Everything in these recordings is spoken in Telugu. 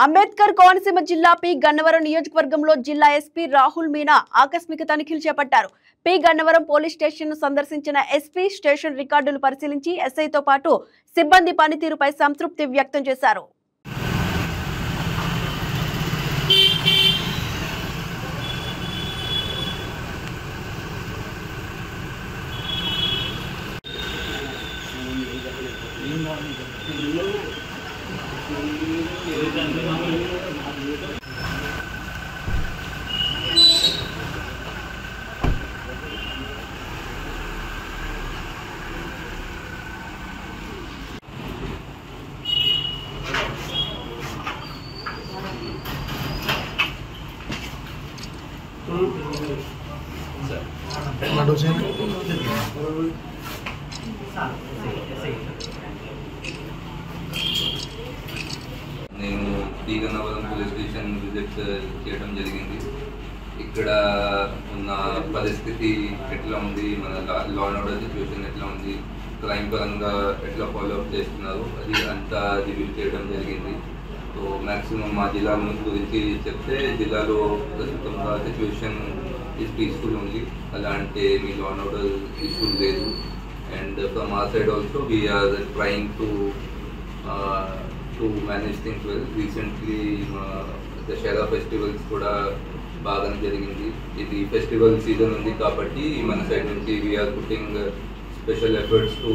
అంబేద్కర్ కోనసీమ జిల్లా పి గన్నవరం నియోజకవర్గంలో జిల్లా ఎస్పీ రాహుల్ మీనా ఆకస్మిక తనిఖీలు చేపట్టారు. పి గన్నవరం పోలీస్ స్టేషన్ ను సందర్శించిన ఎస్పీ స్టేషన్ రికార్డులు పరిశీలించి ఎస్ఐతో పాటు సిబ్బంది పనితీరుపై సంతృప్తి వ్యక్తం చేశారు. నేను P Gannavaram police station visit చేయడం జరిగింది. ఇక్కడ ఉన్న పరిస్థితి ఎట్లా ఉంది, మన లా అండ్ ఆర్డర్ సిచ్యువేషన్ ఎట్లా ఉంది, క్రైమ్ పరంగా ఎట్లా ఫాలోఅప్ చేస్తున్నారు, అది అంతా రివ్యూ చేయడం జరిగింది. సో మ్యాక్సిమం మా జిల్లా గురించి చెప్తే, జిల్లాలో ప్రస్తుతంగా సిచ్యువేషన్ ఈజ్ పీస్ఫుల్ ఉంది. అలాంటి మీ లా అండ్ ఆర్డర్ ఇష్యూ లేదు. And from our side also we are trying to manage things well. Recently Dasara festivals కూడా బాగానే జరిగింది. ఇది ఫెస్టివల్ సీజన్ ఉంది కాబట్టి మన సైడ్ నుంచి we are putting special efforts to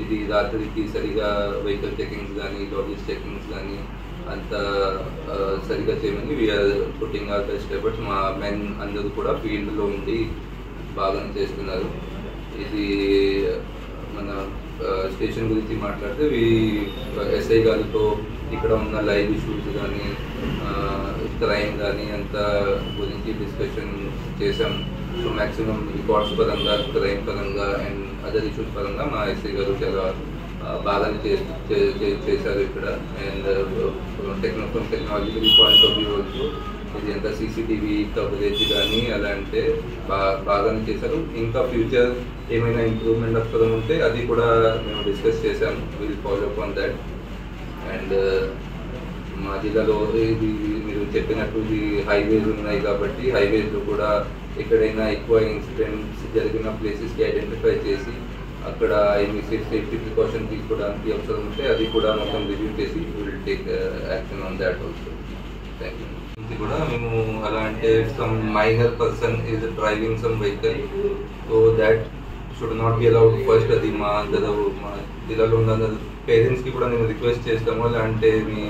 ఇది రాత్రికి సరిగా వెహికల్ చెకింగ్స్ కానీ లాజిస్ చెకింగ్స్ కానీ అంత సరిగా చేయమని we are putting our best efforts. మా మెన్ అందరూ కూడా ఫీల్డ్లో ఉండి బాగానే చేస్తున్నారు. ఇది మన స్టేషన్ గురించి మాట్లాడితే ఎస్ఐ గారితో ఇక్కడ ఉన్న లైవ్ ఇష్యూస్ కానీ క్రైమ్ కానీ అంత గురించి డిస్కషన్ చేసాం. సో మ్యాక్సిమం రికార్డ్స్ పరంగా, క్రైమ్ పరంగా అండ్ అదర్ ఇష్యూస్ పరంగా మా ఎస్ఐ గారు చాలా బాగానే చేశారు ఇక్కడ. And technological point of view also ఇది ఎంత సీసీటీవీ కవరేజ్ కానీ అలా అంటే బాగానే చేశారు. ఇంకా ఫ్యూచర్ ఏమైనా ఇంప్రూవ్మెంట్ అవసరం ఉంటే అది కూడా మేము డిస్కస్ చేశాము. Will follow up on that. And మా జిల్లాలో ఇది మీరు చెప్పినట్టు ఇది హైవేస్ ఉన్నాయి కాబట్టి హైవేస్లో కూడా ఎక్కడైనా ఎక్కువ ఇన్సిడెంట్స్ జరిగిన ప్లేసెస్కి ఐడెంటిఫై చేసి అక్కడ ఏమి సేఫ్టీ ప్రికాషన్ తీసుకోవడానికి అవసరం ఉంటే అది కూడా మొత్తం రివ్యూ చేసి will take action on that also. Thank you. కూడా మేము అలా అంటే some minor person is driving some vehicle, so that should not be allowed first. అది మా జిల్లాలో ఉన్న పేరెంట్స్కి కూడా నేను రిక్వెస్ట్ చేస్తాము. అలా అంటే మీ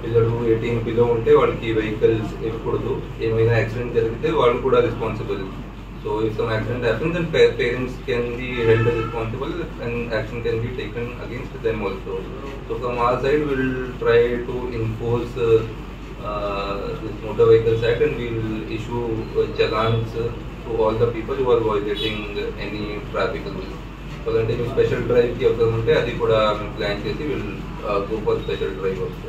పిల్లలు 18 బిలో ఉంటే వాళ్ళకి వెహికల్స్ ఇవ్వకూడదు. ఏమైనా యాక్సిడెంట్ జరిగితే వాళ్ళు కూడా responsible. So if some accident happens then parents can be held responsible and action can be taken against them also. So from our side we will try to enforce this Motor Vehicles Act and we will issue challans to all the people who are violating any traffic rules. So then special drive ki avasam unte adi kuda plan chesi will go for special drive also.